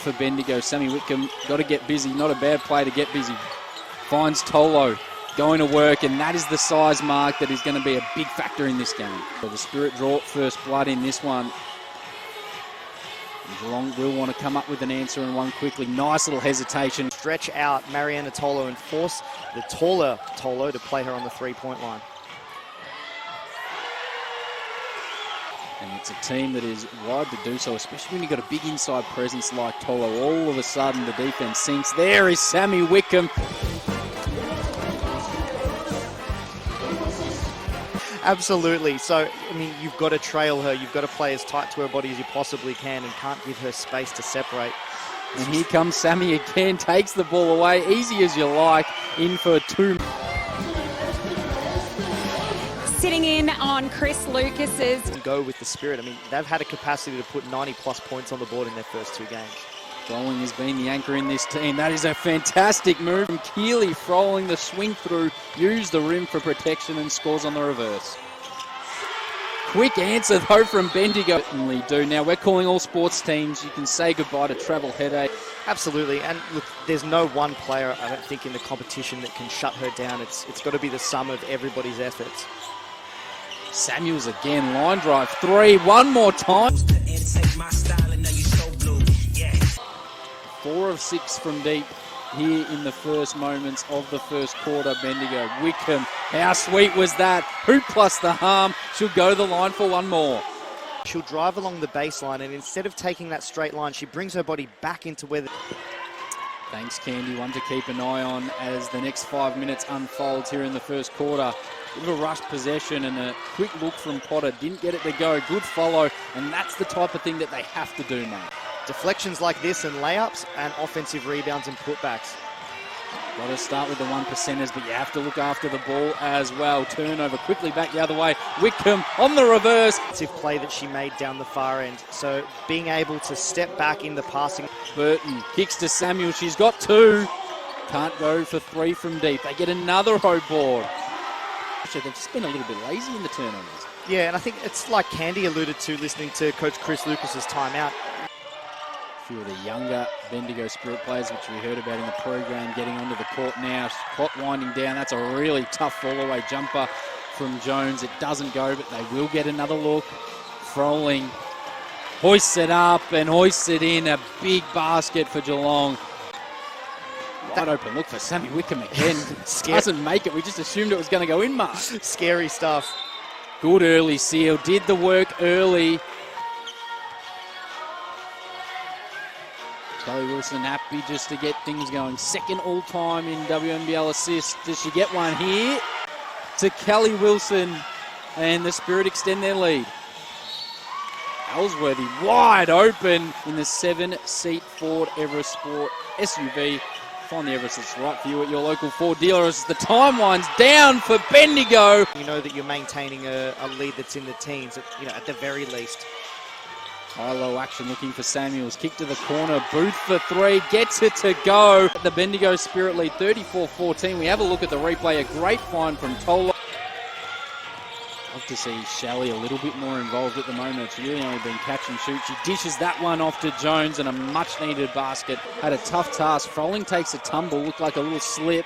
for Bendigo. Sammy Whitcomb got to get busy. Not a bad play to get busy. Finds Tolo going to work, and that is the size mark that is going to be a big factor in this game. So the Spirit draw first blood in this one. And Geelong will want to come up with an answer and one quickly. Nice little hesitation. Stretch out Mariana Tolo and force the taller Tolo to play her on the three-point line. And it's a team that is wide to do so, especially when you've got a big inside presence like Tolo. All of a sudden, the defense sinks. There is Sammy Whitcomb. Absolutely. So, I mean, you've got to trail her. You've got to play as tight to her body as you possibly can and can't give her space to separate. And here comes Sammy again, takes the ball away, easy as you like, in for two. Sitting in on Chris Lucas's. Go with the Spirit. I mean, they've had a capacity to put 90-plus points on the board in their first two games. Froling has been the anchor in this team. That is a fantastic move from Keeley. Froling the swing through, used the rim for protection and scores on the reverse. Quick answer though from Bendigo. Certainly do. Now we're calling all sports teams. You can say goodbye to travel headache. Absolutely, and look, there's no one player, I don't think, in the competition that can shut her down. It's got to be the sum of everybody's efforts. Samuels again, line drive, three, one more time. 4 of 6 from deep here in the first moments of the first quarter. Bendigo, Whitcomb, how sweet was that? Hoop plus the harm. She'll go to the line for one more. She'll drive along the baseline, and instead of taking that straight line, she brings her body back into where Thanks, Candy. One to keep an eye on as the next 5 minutes unfolds here in the first quarter. Bit of a rushed possession and a quick look from Potter. Didn't get it to go. Good follow, and that's the type of thing that they have to do, mate. Deflections like this and layups and offensive rebounds and putbacks. Got to start with the 1%ers, but you have to look after the ball as well. Turnover quickly back the other way. Whitcomb on the reverse. Play that she made down the far end. So being able to step back in the passing. Burton kicks to Samuel. She's got 2. Can't go for 3 from deep. They get another road board. They've just been a little bit lazy in the turnovers. Yeah, and I think it's like Candy alluded to listening to Coach Chris Lucas's timeout. A few of the younger Bendigo Spirit players, which we heard about in the program, getting onto the court now. Clock winding down. That's a really tough fall-away jumper from Jones. It doesn't go, but they will get another look. Froling hoists it up and hoists it in. A big basket for Geelong. Wide open look for Sammy Whitcomb again. Doesn't make it. We just assumed it was going to go in, Mark. Scary stuff. Good early seal. Did the work early. Kelly Wilson happy just to get things going. Second all-time in WNBL assists. Does she get one here? To Kelly Wilson, and the Spirit extend their lead. Ellsworthy wide open in the 7-seat Ford Everest Sport SUV. Find the Everest that's right for you at your local Ford dealer as the time winds down for Bendigo. You know that you're maintaining a lead that's in the teens, at the very least. High-low action looking for Samuels. Kick to the corner. Booth for 3. Gets it to go. The Bendigo Spirit lead 34-14. We have a look at the replay. A great find from Tolo. Love to see Shelley a little bit more involved at the moment. It's really only been catch and shoot. She dishes that one off to Jones and a much-needed basket. Had a tough task. Froling takes a tumble. Looked like a little slip.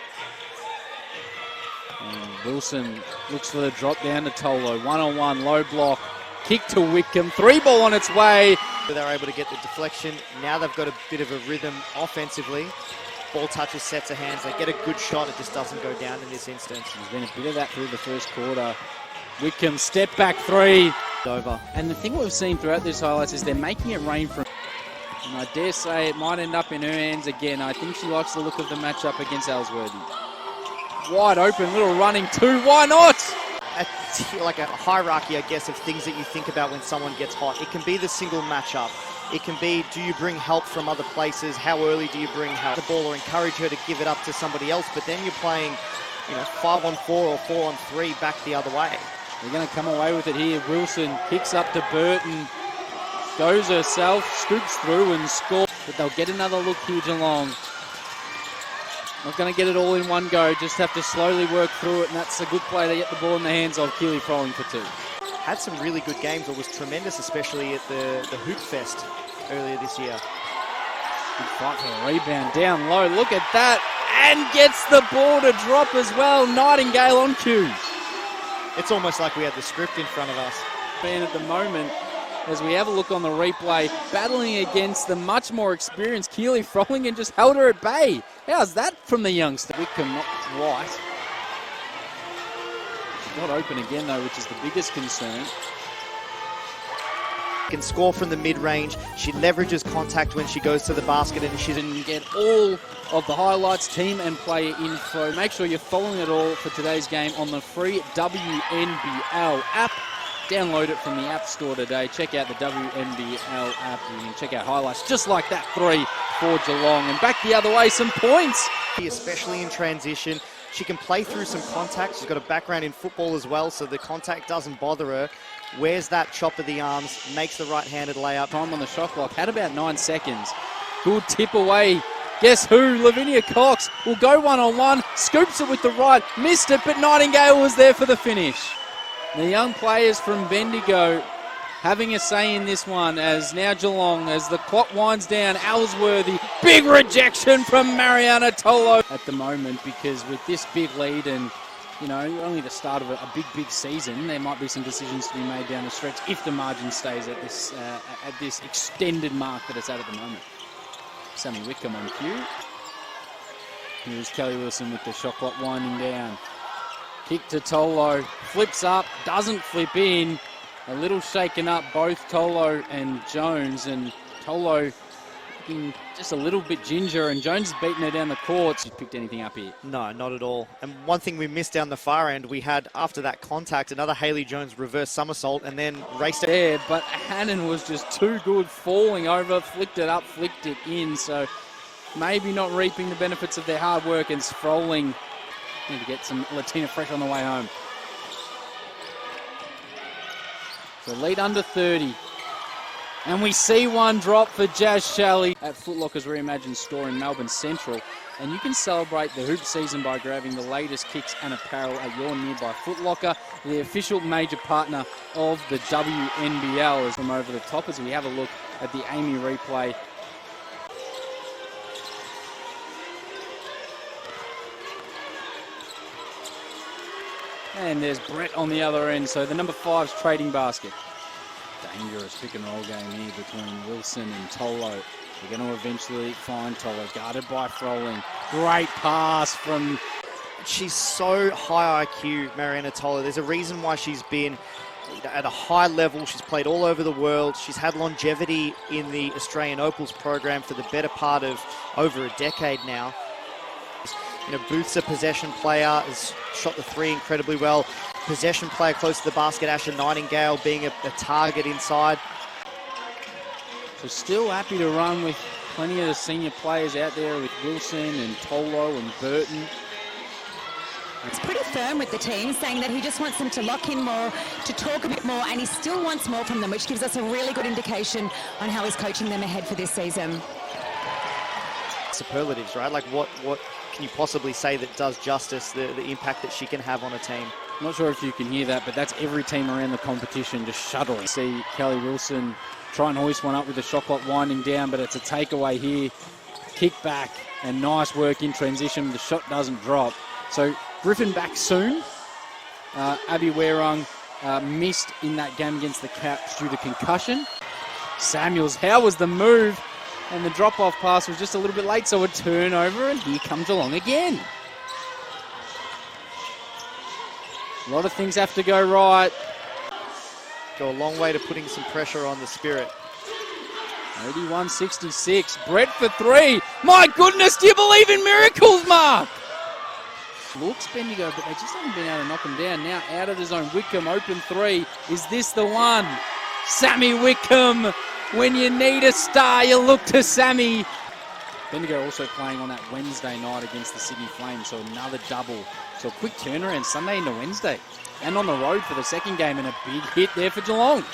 And Wilson looks for the drop down to Tolo. One-on-one, low block. Kick to Whitcomb, 3-ball on its way. They're able to get the deflection. Now they've got a bit of a rhythm offensively. Ball touches, sets of hands. They get a good shot. It just doesn't go down in this instance. There's been a bit of that through the first quarter. Whitcomb, step back 3. Over. And the thing we've seen throughout this highlights is they're making it rain from. And I dare say it might end up in her hands again. I think she likes the look of the matchup against Ellsworthy. Wide open, little running 2. Why not? Like a hierarchy, I guess, of things that you think about when someone gets hot. It can be the single matchup. It can be, do you bring help from other places? How early do you bring help? The ball or encourage her to give it up to somebody else, but then you're playing, 5-on-4 or 4-on-3 back the other way. They're going to come away with it here. Wilson kicks up to Burton, goes herself, scoops through and scores. But they'll get another look here, Geelong. Not going to get it all in one go, just have to slowly work through it, and that's a good play to get the ball in the hands of Keeley Froling for 2. Had some really good games, or was tremendous, especially at the Hoop Fest earlier this year. Good fight for the rebound down low. Look at that. And gets the ball to drop as well. Nightingale on cue. It's almost like we had the script in front of us. And at the moment, as we have a look on the replay, battling against the much more experienced Keely Froling and just held her at bay. How's that from the youngster? Wickham not quite. She's not open again though, which is the biggest concern. Can score from the mid-range. She leverages contact when she goes to the basket, and she And get all of the highlights, team and player info. Make sure you're following it all for today's game on the free WNBL app. Download it from the App Store today. Check out the WNBL app. You can check out highlights just like that 3 for Geelong. And back the other way, some points. especially in transition. She can play through some contact. She's got a background in football as well, so the contact doesn't bother her. Wears that chop of the arms, makes the right-handed layup. Time on the shot clock, had about 9 seconds. Good tip away. Guess who? Lavinia Cox will go one-on-one, scoops it with the right, missed it, but Nightingale was there for the finish. The young players from Bendigo having a say in this one as now Geelong, as the clock winds down, Ellsworthy, big rejection from Mariana Tolo at the moment, because with this big lead and, you know, only the start of a big season, there might be some decisions to be made down the stretch if the margin stays at this extended mark that it's at the moment. Sammy Wickham on cue. Here's Kelly Wilson with the shot clock winding down. Kick to Tolo, flips up, doesn't flip in. A little shaken up, both Tolo and Jones, and Tolo looking just a little bit ginger, and Jones has beaten her down the court. She's picked anything up here? No, not at all. And one thing we missed down the far end, we had, after that contact, another Hayley Jones reverse somersault and then raced it. There, but Hannon was just too good, falling over, flicked it up, flicked it in, so maybe not reaping the benefits of their hard work, and Froling need to get some Latina fresh on the way home. So lead under 30. And we see one drop for Jazz Shalley at Foot Locker's Reimagined store in Melbourne Central. And you can celebrate the hoop season by grabbing the latest kicks and apparel at your nearby Foot Locker, the official major partner of the WNBL. From over the top as we have a look at the Amy replay. And there's Brett on the other end, so the number 5's trading basket. Dangerous pick and roll game here between Wilson and Tolo. They're going to eventually find Tolo, guarded by Froling. Great pass from... She's so high IQ, Mariana Tolo. There's a reason why she's been at a high level. She's played all over the world. She's had longevity in the Australian Opals program for the better part of over a decade now. You know, Booth's a possession player, has shot the 3 incredibly well. Possession player close to the basket, Asher Nightingale being a target inside. So still happy to run with plenty of the senior players out there with Wilson and Tolo and Burton. It's pretty firm with the team, saying that he just wants them to lock in more, to talk a bit more, and he still wants more from them, which gives us a really good indication on how he's coaching them ahead for this season. Superlatives, right? Like what can you possibly say that does justice the impact that she can have on a team? I'm not sure if you can hear that, but that's every team around the competition just shuddering. See Kelly Wilson try and hoist one up with the shot clock winding down, but it's a takeaway here. Kick back and nice work in transition. The shot doesn't drop. So Griffin back soon. Abby Warung missed in that game against the Caps due to concussion. Samuels, how was the move? And the drop-off pass was just a little bit late, so a turnover, and here comes Geelong again. A lot of things have to go right. Go a long way to putting some pressure on the Spirit. 81-66. Brett for 3. My goodness, do you believe in miracles, Mark? Looks Bendigo, but they just haven't been able to knock them down. Now out of the zone, Wickham, open 3. Is this the one? Sammy Wickham. When you need a star, you look to Sammy. Bendigo also playing on that Wednesday night against the Sydney Flames, so another double. So a quick turnaround Sunday into Wednesday. And on the road for the second game, and a big hit there for Geelong.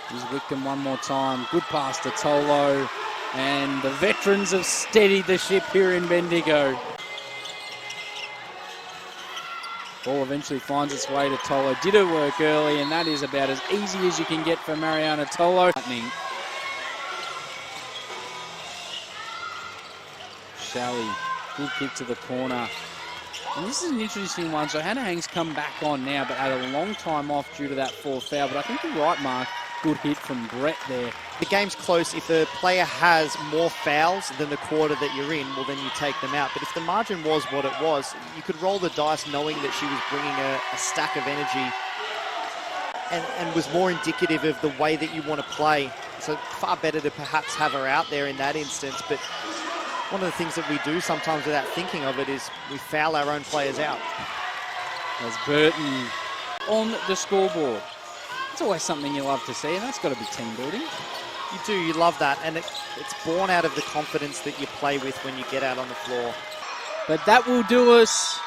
Here's Wickham one more time. Good pass to Tolo. And the veterans have steadied the ship here in Bendigo. Ball eventually finds its way to Tolo. Did it work early, and that is about as easy as you can get for Mariana Tolo. Sally. Good kick to the corner. And this is an interesting one. So Hannah Hang's come back on now, but had a long time off due to that fourth foul. But I think you're right, Mark. Good hit from Brett there. The game's close. If the player has more fouls than the quarter that you're in, well, then you take them out. But if the margin was what it was, you could roll the dice knowing that she was bringing a stack of energy and was more indicative of the way that you want to play. So far better to perhaps have her out there in that instance. But one of the things that we do sometimes without thinking of it is we foul our own players out. As Burton on the scoreboard. It's always something you love to see, and that's got to be team building. You do, you love that, and it's born out of the confidence that you play with when you get out on the floor. But that will do us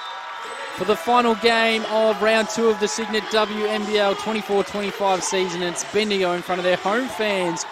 for the final game of round 2 of the Signet WNBL 24-25 season. It's Bendigo in front of their home fans.